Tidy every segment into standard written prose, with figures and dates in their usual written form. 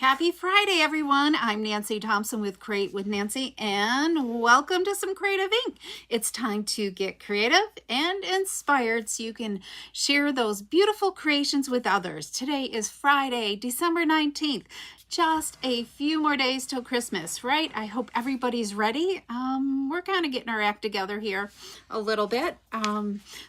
Happy Friday, everyone. I'm Nancy Thompson with Create with Nancy, and welcome to some Creative Ink. It's time to get creative and inspired so you can share those beautiful creations with others. Today is Friday, December 19th. Just a few more days till Christmas, right? I hope everybody's ready. We're kind of getting our act together here a little bit.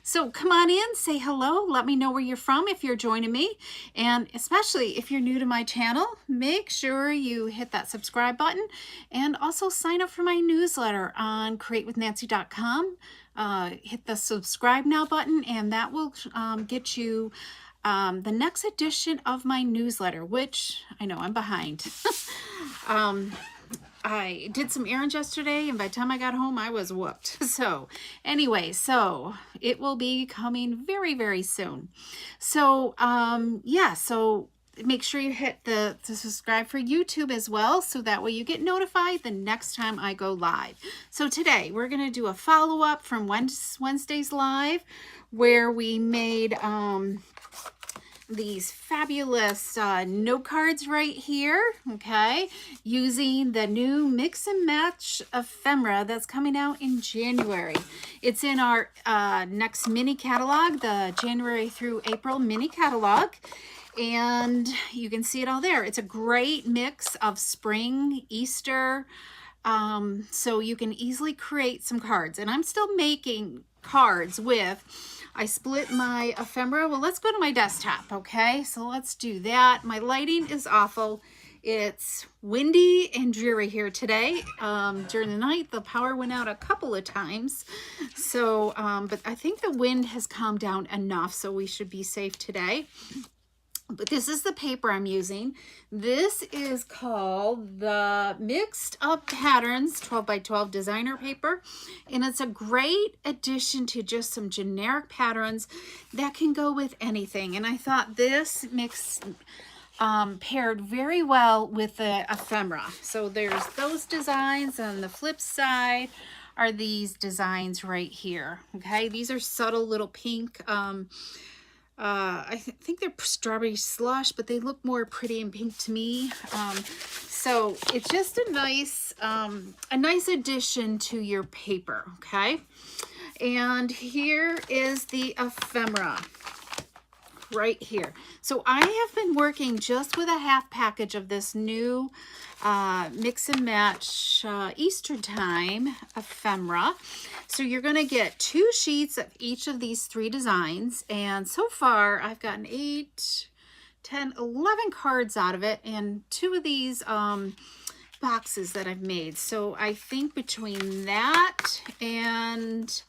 So come on in, say hello, let me know where you're from if you're joining me. And especially if you're new to my channel, make sure you hit that subscribe button and also sign up for my newsletter on createwithnancy.com. Hit the subscribe now button, and that will get you the next edition of my newsletter, which I know I'm behind. I did some errands yesterday, and by the time I got home, I was whooped. So anyway, so it will be coming very, very soon. So yeah, so make sure you hit the subscribe for YouTube as well, so that way you get notified the next time I go live. So today we're going to do a follow-up from Wednesday's live, where we made these fabulous note cards right here, okay, using the new Mix and Match Ephemera that's coming out in January. It's in our next mini catalog, the January through April mini catalog, and you can see it all there. It's a great mix of spring, Easter, so you can easily create some cards. And I'm still making cards with, I split my ephemera. Well, let's go to my desktop, okay? So let's do that. My lighting is awful. It's windy and dreary here today. During the night, the power went out a couple of times. So, but I think the wind has calmed down enough, so we should be safe today. But this is the paper I'm using. This is called the Mixed Up Patterns 12 by 12 designer paper. And it's a great addition to just some generic patterns that can go with anything. And I thought this mix paired very well with the ephemera. So there's those designs. On the flip side are these designs right here. Okay, these are subtle little pink. I think they're strawberry slush, but they look more pretty and pink to me. So it's just a nice addition to your paper, okay? And here is the ephemera right here. So I have been working just with a half package of this new Mix and Match Easter time ephemera. So you're going to get 2 sheets of each of these 3 designs, and so far I've gotten 8, 10, 11 cards out of it, and 2 of these boxes that I've made. So I think between that and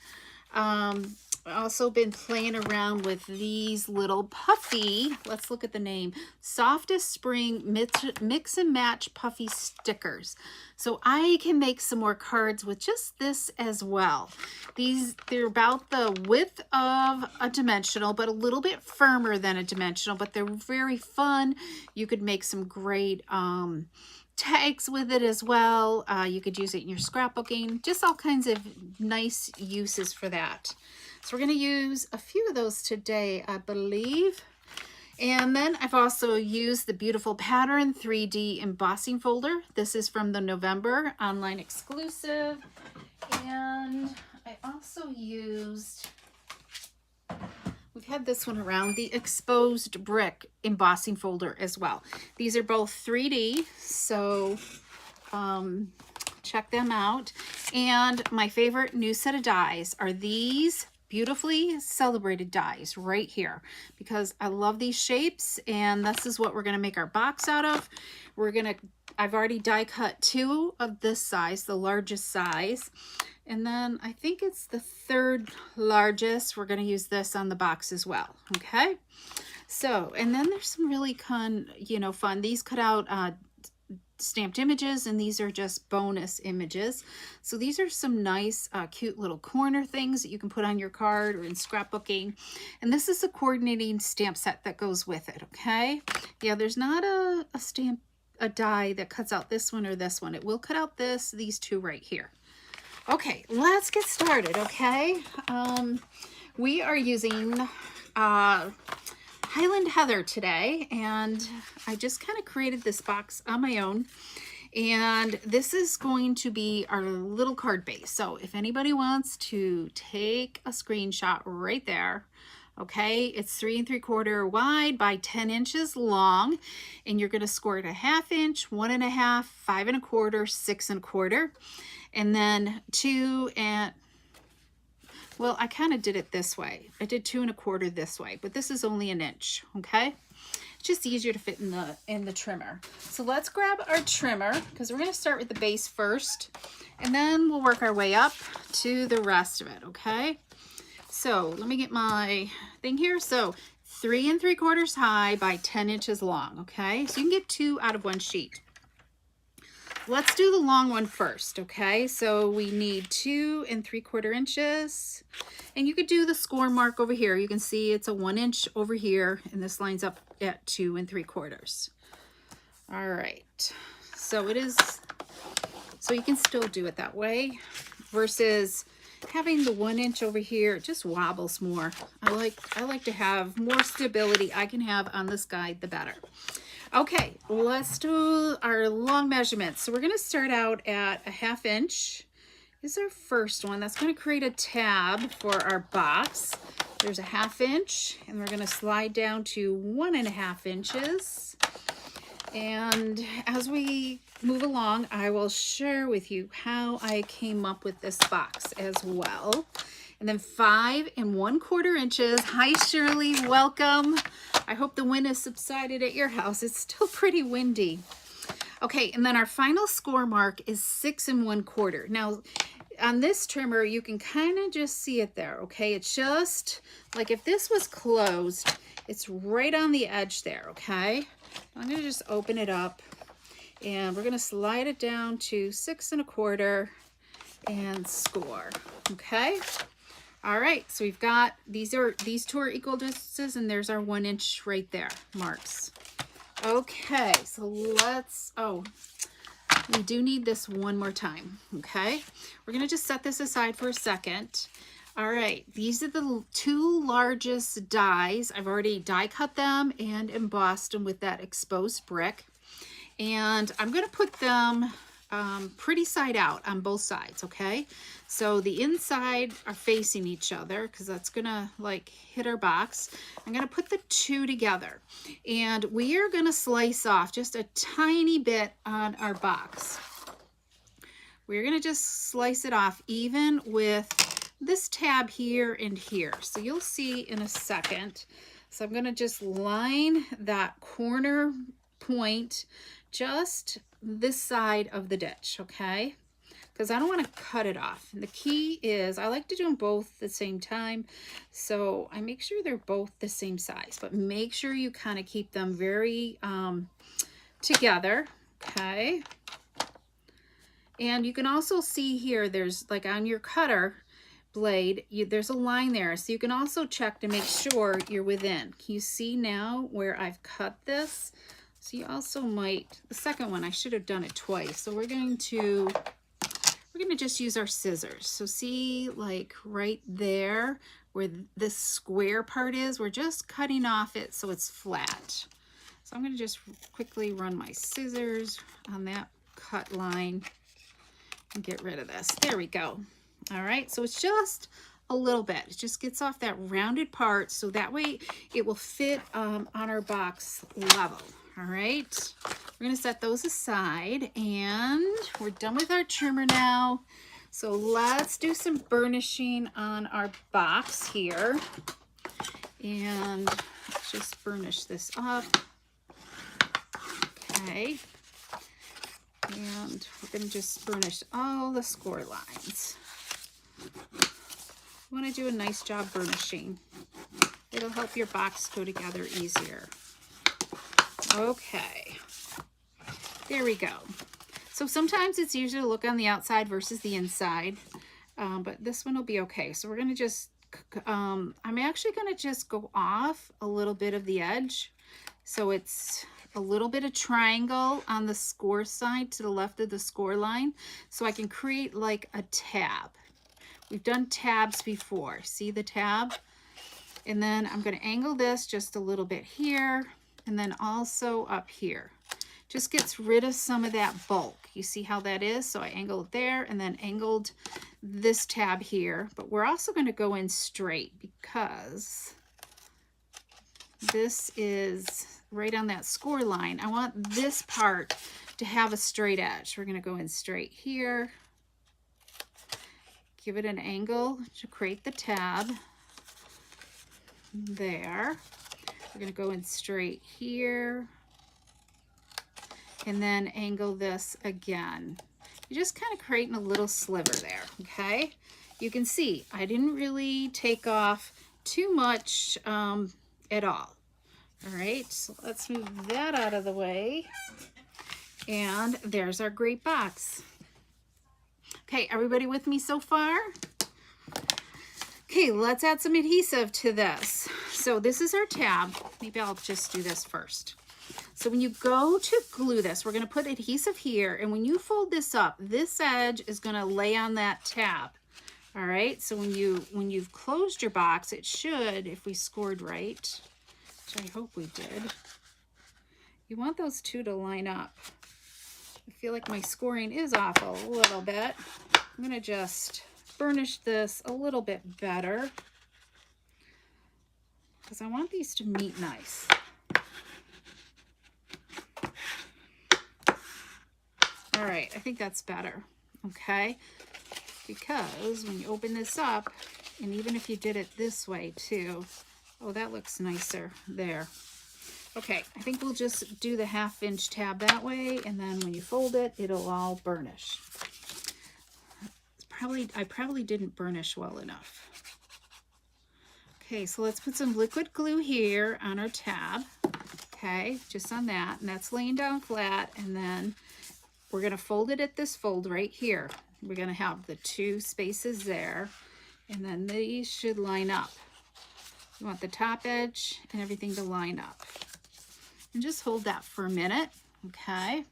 also been playing around with these little puffy, let's look at the name, Softest Spring Mix and Match Puffy Stickers. So I can make some more cards with just this as well. They're about the width of a dimensional, but a little bit firmer than a dimensional, but they're very fun. You could make some great tags with it as well. You could use it in your scrapbooking, just all kinds of nice uses for that. So we're going to use a few of those today, I believe. And then I've also used the beautiful pattern 3D embossing folder. This is from the November online exclusive. And I also used, we've had this one around, the exposed brick embossing folder as well. These are both 3D, so check them out. And my favorite new set of dies are these beautifully celebrated dies right here, because I love these shapes, and this is what we're going to make our box out of. I've already die cut 2 of this size, the largest size, and then I think it's the 3rd largest. We're going to use this on the box as well. Okay, so, and then there's some really fun, these cut out stamped images, and these are just bonus images. So these are some nice cute little corner things that you can put on your card or in scrapbooking. And this is a coordinating stamp set that goes with it. Okay, yeah, there's not a die that cuts out this one or this one. It will cut out these 2 right here. Okay, let's get started. Okay, we are using Highland Heather today, and I just kind of created this box on my own. And this is going to be our little card base. So if anybody wants to take a screenshot right there, okay, it's 3 3/4 wide by 10 inches long, and you're going to score it a 1/2 inch, 1 1/2, 5 1/4, 6 1/4, and then 2 and, well, I kind of did it this way. I did 2 1/4 this way, but this is only 1 inch, okay? It's just easier to fit in the trimmer. So let's grab our trimmer, because we're going to start with the base first, and then we'll work our way up to the rest of it, okay? So let me get my thing here. So 3 3/4 high by 10 inches long, okay? So you can get 2 out of 1 sheet. Let's do the long one first, okay? So we need 2 3/4 inches. And you could do the score mark over here. You can see it's a 1 inch over here, and this lines up at 2 3/4. All right. So it is, so you can still do it that way versus having the 1 inch over here. It just wobbles more. I like to have more stability I can have on this guide, the better. Okay, let's do our long measurements. So we're going to start out at a 1/2 inch. This is our first one. That's going to create a tab for our box. There's a 1/2 inch, and we're going to slide down to 1 1/2 inches. And as we move along, I will share with you how I came up with this box as well. And then 5 1/4 inches. Hi, Shirley, welcome. I hope the wind has subsided at your house. It's still pretty windy. Okay, and then our final score mark is 6 1/4. Now, on this trimmer, you can kind of just see it there, okay? It's just like if this was closed, it's right on the edge there, okay? I'm going to just open it up, and we're going to slide it down to 6 1/4 and score, okay? All right, so we've got, these two are equal distances, and there's our 1 inch right there, marks. Okay, so let's, we do need this one more time, okay? We're gonna just set this aside for a second. All right, these are the 2 largest dies. I've already die cut them and embossed them with that exposed brick. And I'm gonna put them pretty side out on both sides, okay? So the inside are facing each other because that's gonna like hit our box. I'm gonna put the 2 together, and we are gonna slice off just a tiny bit on our box. We're gonna just slice it off even with this tab here and here. So you'll see in a second. So I'm gonna just line that corner point just this side of the ditch, okay? Because I don't want to cut it off. And the key is I like to do them both at the same time, so I make sure they're both the same size, but make sure you kind of keep them very together, okay? And you can also see here, there's like on your cutter blade, there's a line there, so you can also check to make sure you're within. Can you see now where I've cut this? So you also might, the second one, I should have done it twice. So we're going to just use our scissors. So see, like right there where this square part is, we're just cutting off it so it's flat. So I'm going to just quickly run my scissors on that cut line and get rid of this. There we go. All right, so it's just a little bit. It just gets off that rounded part, so that way it will fit on our box level. All right, we're gonna set those aside, and we're done with our trimmer now. So let's do some burnishing on our box here. And let's just burnish this up. Okay. And we're gonna just burnish all the score lines. You wanna do a nice job burnishing. It'll help your box go together easier. Okay, there we go. So sometimes it's easier to look on the outside versus the inside, but this one will be okay. So we're gonna just, I'm actually gonna just go off a little bit of the edge. So it's a little bit of triangle on the score side to the left of the score line, so I can create like a tab. We've done tabs before. See the tab? And then I'm going to angle this just a little bit here, and then also up here. Just gets rid of some of that bulk. You see how that is? So I angled there and then angled this tab here. But we're also going to go in straight because this is right on that score line. I want this part to have a straight edge. We're going to go in straight here. Give it an angle to create the tab. There. We're going to go in straight here. And then angle this again. You're just kind of creating a little sliver there, okay? You can see I didn't really take off too much at all. All right, so let's move that out of the way. And there's our great box. Okay, everybody with me so far? Okay, let's add some adhesive to this. So this is our tab. Maybe I'll just do this first. So when you go to glue this, we're going to put adhesive here, and when you fold this up, this edge is going to lay on that tab. All right, so when you've closed your box, it should, if we scored right, which I hope we did, you want those two to line up. I feel like my scoring is off a little bit. I'm going to just burnish this a little bit better because I want these to meet nice. All right, I think that's better, okay? Because when you open this up, and even if you did it this way too, oh, that looks nicer there. Okay, I think we'll just do the 1/2 inch tab that way, and then when you fold it, it'll all burnish. I probably didn't burnish well enough. Okay, so let's put some liquid glue here on our tab. Okay, just on that, and that's laying down flat, and then we're going to fold it at this fold right here. We're going to have the 2 spaces there, and then these should line up. You want the top edge and everything to line up. And just hold that for a minute, okay?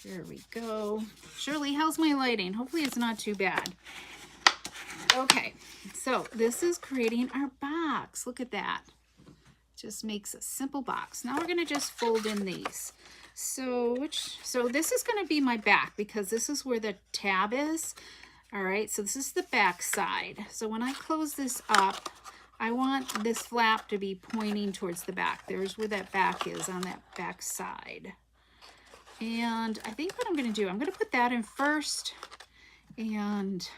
There we go. Shirley, how's my lighting? Hopefully it's not too bad. Okay, so this is creating our box. Look at that. Just makes a simple box. Now we're going to just fold in these. So this is going to be my back because this is where the tab is. All right, so this is the back side. So when I close this up, I want this flap to be pointing towards the back. There's where that back is on that back side. And I think what I'm going to do, I'm going to put that in first. And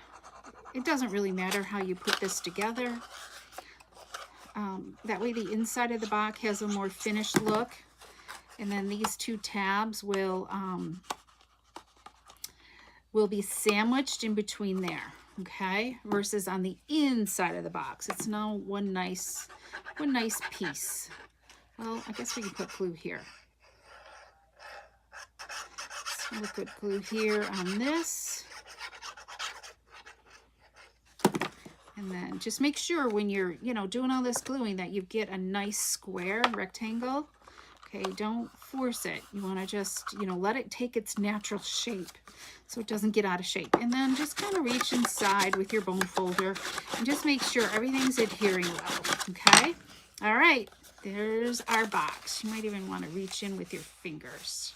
it doesn't really matter how you put this together. That way the inside of the box has a more finished look. And then these 2 tabs will be sandwiched in between there, okay? Versus on the inside of the box. It's now one nice piece. Well, I guess we can put glue here. Some liquid glue here on this. And then just make sure when you're, doing all this gluing that you get a nice square rectangle. Okay, don't force it. You want to just, let it take its natural shape so it doesn't get out of shape. And then just kind of reach inside with your bone folder and just make sure everything's adhering well, okay? All right, there's our box. You might even want to reach in with your fingers.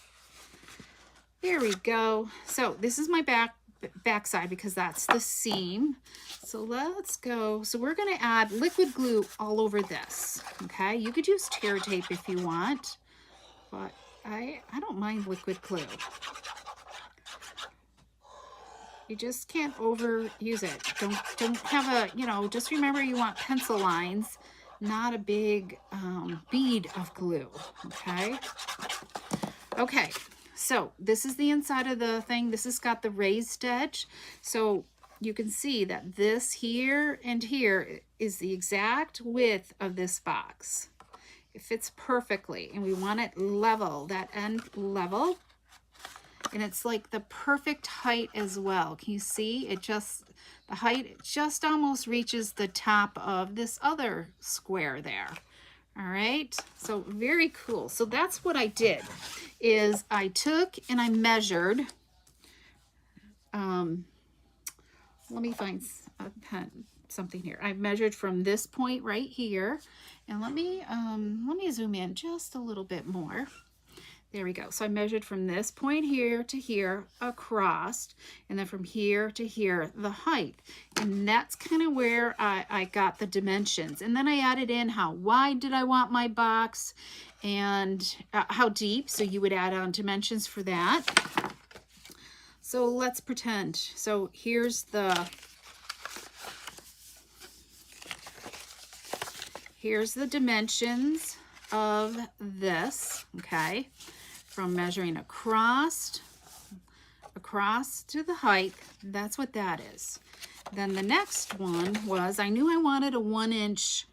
There we go. So this is my back side because that's the seam. So let's go. So we're going to add liquid glue all over this, okay? You could use tear tape if you want, but I don't mind liquid glue. You just can't overuse it. Don't have a, just remember you want pencil lines, not a big bead of glue, okay? Okay. So this is the inside of the thing. This has got the raised edge. So you can see that this here and here is the exact width of this box. It fits perfectly, and we want it level, that end level. And it's like the perfect height as well. Can you see? The height just almost reaches the top of this other square there. All right, so very cool. So that's what I did, is I took and I measured, let me find a pen. something here. I measured from this point right here, and let me zoom in just a little bit more. There we go. So I measured from this point here to here across, and then from here to here, the height. And that's kind of where I got the dimensions. And then I added in how wide did I want my box and how deep. So you would add on dimensions for that. So let's pretend. So here's the dimensions of this, okay? From measuring across to the height, that's what that is. Then the next one was, I knew I wanted a 1-inch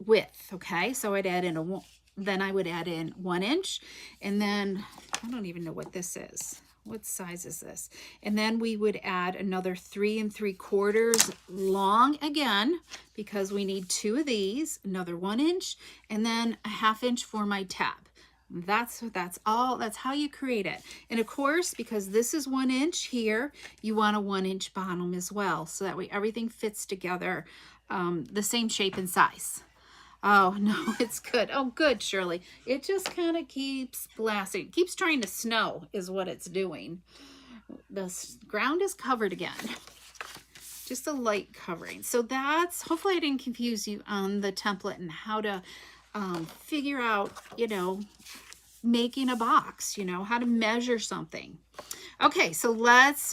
width, okay? So I'd add in then I would add in 1 inch, and then I don't even know what this is. What size is this? And then we would add another 3 3/4 long again, because we need 2 of these, another 1 inch, and then a 1/2 inch for my tab. That's how you create it. And of course, because this is 1 inch here, you want a 1 inch bottom as well. So that way everything fits together, the same shape and size. Oh, no, it's good. Oh, good, Shirley. It just kind of keeps blasting. It keeps trying to snow is what it's doing. The ground is covered again. Just a light covering. So that's, hopefully I didn't confuse you on the template and how to figure out, you know, making a box, you know, how to measure something. Okay, so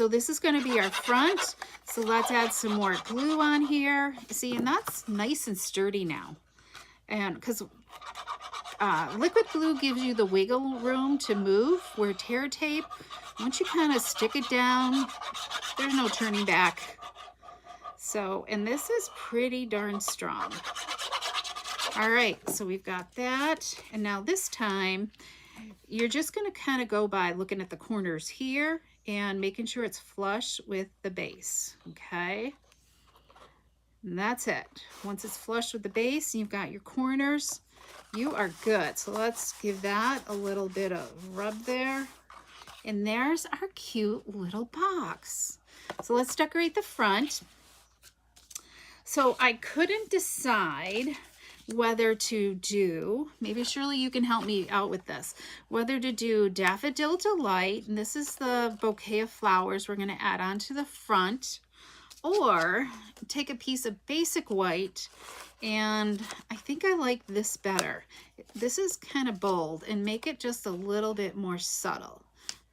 this is going to be our front. So let's add some more glue on here. See, and that's nice and sturdy now. And because liquid glue gives you the wiggle room to move, where tear tape, once you kind of stick it down, there's no turning back. So, and this is pretty darn strong. All right, so we've got that. And now this time, you're just going to kind of go by looking at the corners here and making sure it's flush with the base, okay? And that's it. Once it's flush with the base, you've got your corners, you are good. So let's give that a little bit of rub there. And there's our cute little box. So let's decorate the front. So I couldn't decide whether to do, maybe Shirley, you can help me out with this, whether to do Daffodil Delight, and this is the bouquet of flowers we're going to add onto the front, or take a piece of basic white, and I think I like this better. This is kind of bold, and make it just a little bit more subtle.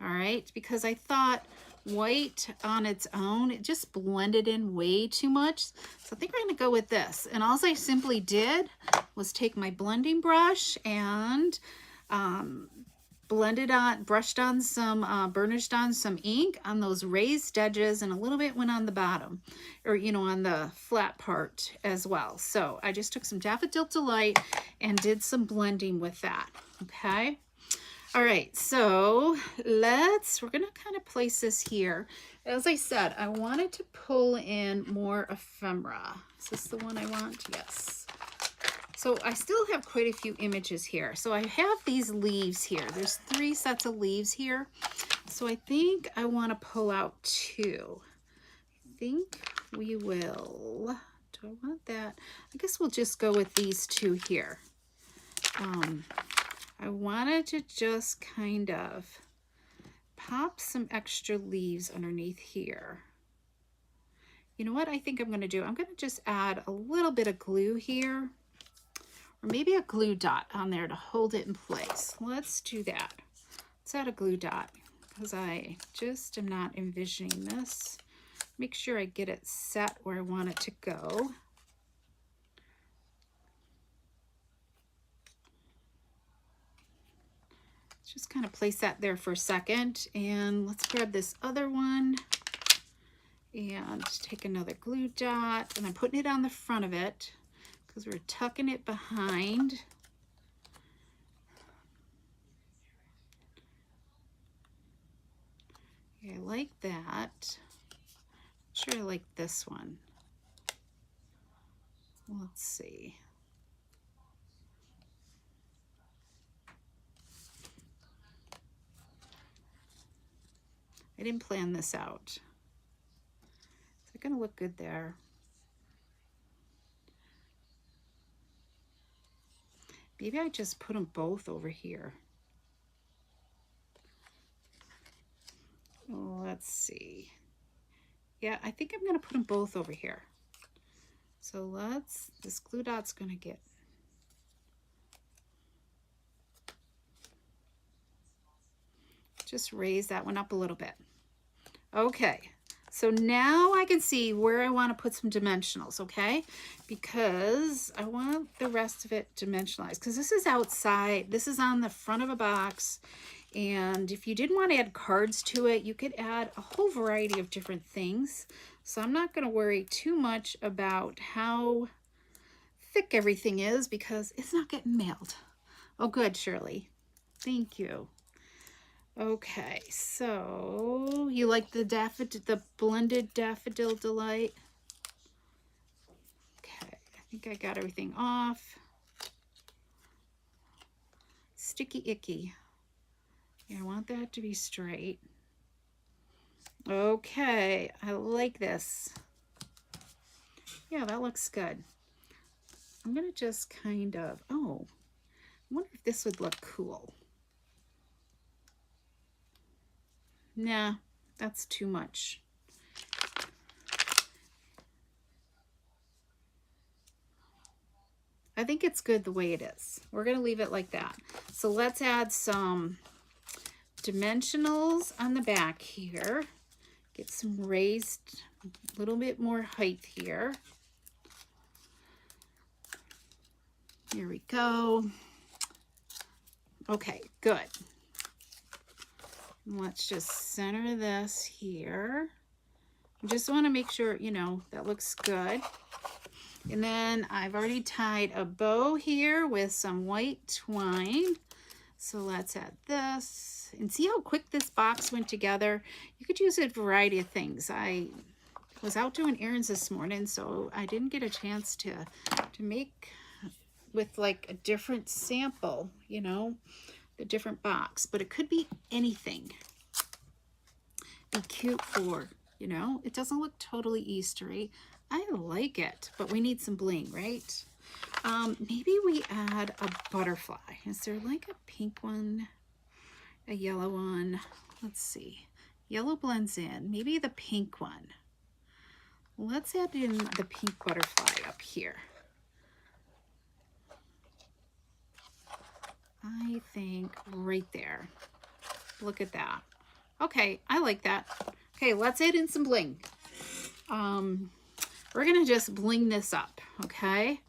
All right, because I thought white on its own, it just blended in way too much. So I think we're going to go with this. And all I simply did was take my blending brush and brushed on some, burnished on some ink on those raised edges, and a little bit went on the bottom, or, you know, on the flat part as well. So I just took some Daffodil Delight and did some blending with that, okay? All right, so we're gonna kind of place this here. As I said, I wanted to pull in more ephemera. Is this the one I want? Yes. So I still have quite a few images here. So I have these leaves here. There's 3 sets of leaves here. So I think I want to pull out 2. I think we will. Do I want that? I guess we'll just go with these 2 here. I wanted to just kind of pop some extra leaves underneath here. You know what I think I'm going to do? I'm going to just add a little bit of glue here, or maybe a glue dot on there to hold it in place. Let's do that. Let's add a glue dot, because I just am not envisioning this. Make sure I get it set where I want it to go. Just kind of place that there for a second, and let's grab this other one and take another glue dot, and I'm putting it on the front of it because we're tucking it behind. Okay, I like that. I'm sure I like this one. Let's see. I didn't plan this out. They're gonna look good there. Maybe I just put them both over here. Let's see. Yeah, I think I'm gonna put them both over here. So this glue dot's gonna get, just raise that one up a little bit. Okay, so now I can see where I want to put some dimensionals, okay? Because I want the rest of it dimensionalized, because this is outside, this is on the front of a box, and if you didn't want to add cards to it, you could add a whole variety of different things. So I'm not going to worry too much about how thick everything is, because it's not getting mailed. Oh, good, Shirley. Thank you. Okay, so you like the blended Daffodil Delight? Okay, I think I got everything off. Sticky icky. Yeah, I want that to be straight. Okay, I like this. Yeah, that looks good. I'm gonna just kind of, oh, I wonder if this would look cool. Nah, that's too much. I think it's good the way it is. We're gonna leave it like that. So let's add some dimensionals on the back here. Get some raised, a little bit more height here. Here we go. Okay, good. Let's just center this here. I just want to make sure, you know, that looks good. And then I've already tied a bow here with some white twine. So let's add this. And see how quick this box went together? You could use a variety of things. I was out doing errands this morning, so I didn't get a chance to make with like a different sample, you know, the different box, but it could be anything. Be cute for, you know, it doesn't look totally Eastery. I like it, but we need some bling, right? Maybe we add a butterfly. Is there like a pink one, a yellow one? Let's see. Yellow blends in. Maybe the pink one. Let's add in the pink butterfly up here. I think right there. Look at that. Okay, I like that. Okay, let's add in some bling. We're gonna just bling this up, okay?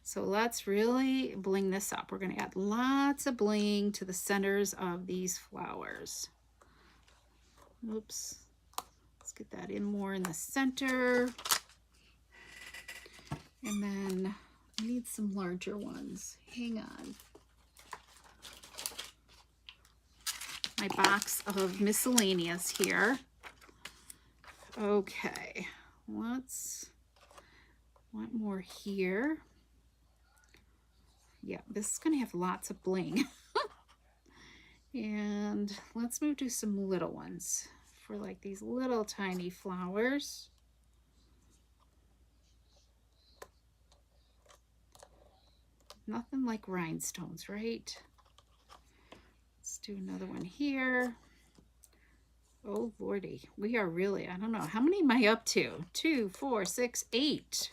So let's really bling this up. We're gonna add lots of bling to the centers of these flowers. Oops, let's get that in more in the center. And then I need some larger ones. Hang on. My box of miscellaneous here. Okay, let's, want more here. Yeah, this is gonna have lots of bling. And let's move to some little ones for like these little tiny flowers. Nothing like rhinestones, right? Let's do another one here. Oh Lordy, we are really, I don't know, how many am I up to? 2, 4, 6, 8.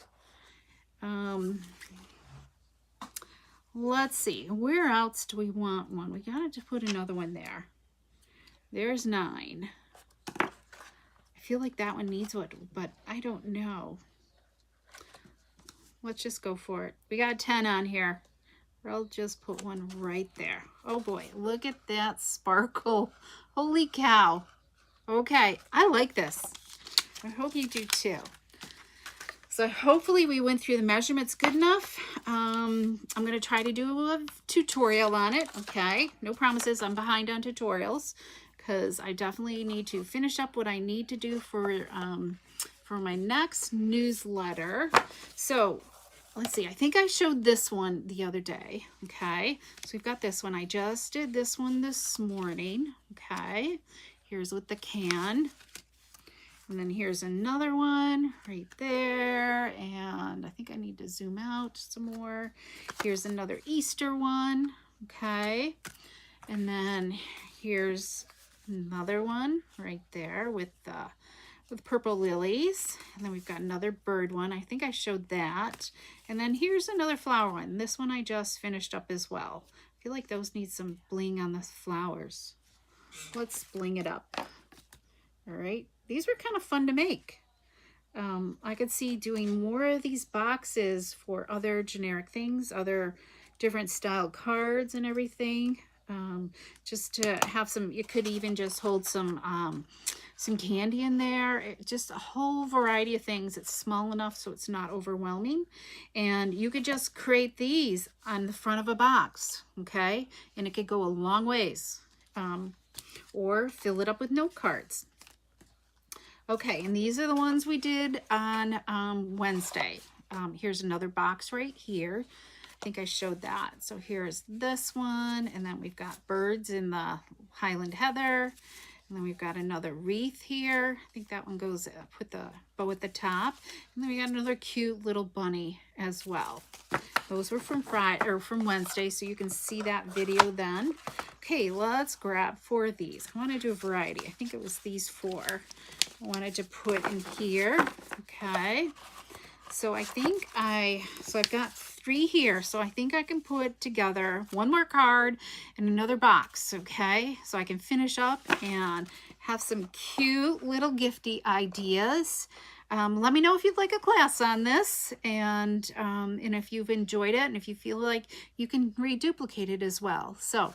Let's see, where else do we want one? We gotta put another one there. There's 9. I feel like that one needs one, but I don't know. Let's just go for it. We got 10 on here. I'll just put one right there. Oh boy, look at that sparkle. Holy cow. Okay, I like this. I hope you do too. So hopefully we went through the measurements good enough. I'm going to try to do a tutorial on it, okay? No promises, I'm behind on tutorials because I definitely need to finish up what I need to do for my next newsletter. So let's see, I think I showed this one the other day, okay? So we've got this one. I just did this one this morning, okay? Here's with the can. And then here's another one right there. And I think I need to zoom out some more. Here's another Easter one. Okay. And then here's another one right there with purple lilies. And then we've got another bird one. I think I showed that. And then here's another flower one. This one I just finished up as well. I feel like those need some bling on the flowers. Let's bling it up. All right. These were kind of fun to make. I could see doing more of these boxes for other generic things, other different style cards and everything. Just to have some, you could even just hold some candy in there. Just a whole variety of things. It's small enough so it's not overwhelming. And you could just create these on the front of a box, okay? And it could go a long ways. Or fill it up with note cards. Okay, and these are the ones we did on Wednesday. Here's another box right here. I think I showed that. So here's this one, and then we've got birds in the Highland Heather. And then we've got another wreath here. I think that one goes with the bow at the top. And then we got another cute little bunny as well. Those were from Wednesday, so you can see that video then. Okay, let's grab 4 of these. I want to do a variety. I think it was these 4 I wanted to put in here. Okay. So I think I've got 3 here. So I think I can put together 1 more card and another box. Okay. So I can finish up and have some cute little gifty ideas. Let me know if you'd like a class on this, and if you've enjoyed it, and if you feel like you can reduplicate it as well. So,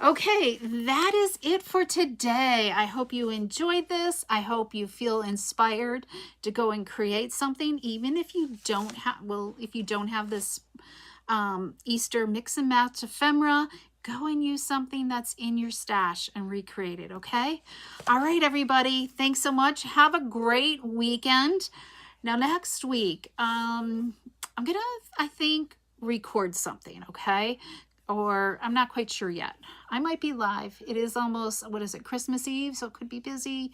okay, that is it for today. I hope you enjoyed this. I hope you feel inspired to go and create something, even if you don't have this Easter mix and match ephemera. Go and use something that's in your stash and recreate it, okay? All right, everybody. Thanks so much. Have a great weekend. Now, next week, I'm going to, I think, record something, okay? Or I'm not quite sure yet. I might be live. It is almost, Christmas Eve, so it could be busy.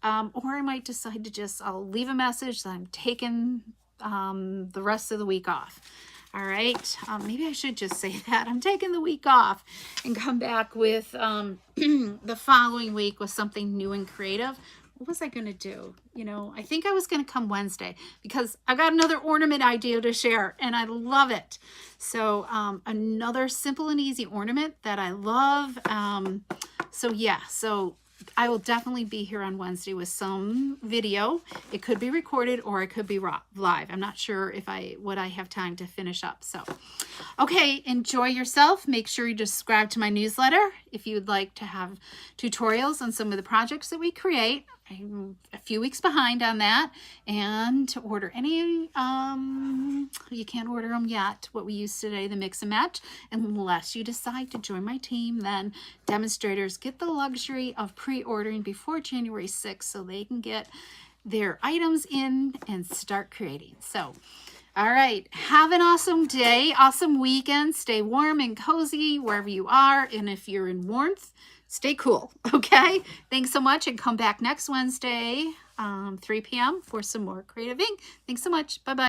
Or I might decide to I'll leave a message that I'm taking the rest of the week off. All right, maybe I should just say that. I'm taking the week off and come back with the following week with something new and creative. What was I going to do? I think I was going to come Wednesday because I got another ornament idea to share and I love it. So another simple and easy ornament that I love. So I will definitely be here on Wednesday with some video. It could be recorded or it could be live. I'm not sure what I have time to finish up. So, okay, enjoy yourself. Make sure you subscribe to my newsletter if you'd like to have tutorials on some of the projects that we create. I'm a few weeks behind on that. And to order any, you can't order them yet, what we use today, the mix and match, unless you decide to join my team. Then demonstrators get the luxury of pre-ordering before January 6th so they can get their items in and start creating. So, all right, have an awesome day, awesome weekend. Stay warm and cozy wherever you are. And if you're in warmth, stay cool, okay? Thanks so much, and come back next Wednesday, 3 p.m. for some more Creative Ink. Thanks so much. Bye-bye.